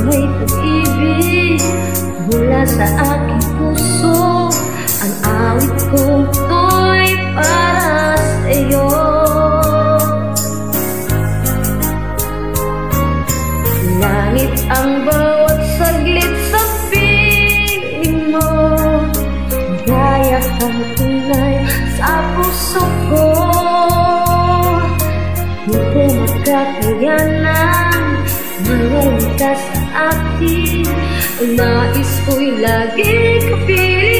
may pag-ibig mula sa aking puso. Ang awit kong to'y para sa'yo. Langit ang bawat saglit sa piling mo, gaya kang tunay sa puso ko. Di ko magkakayanan mayayain ka sa akin. Ang nais ko'y lagi kapiling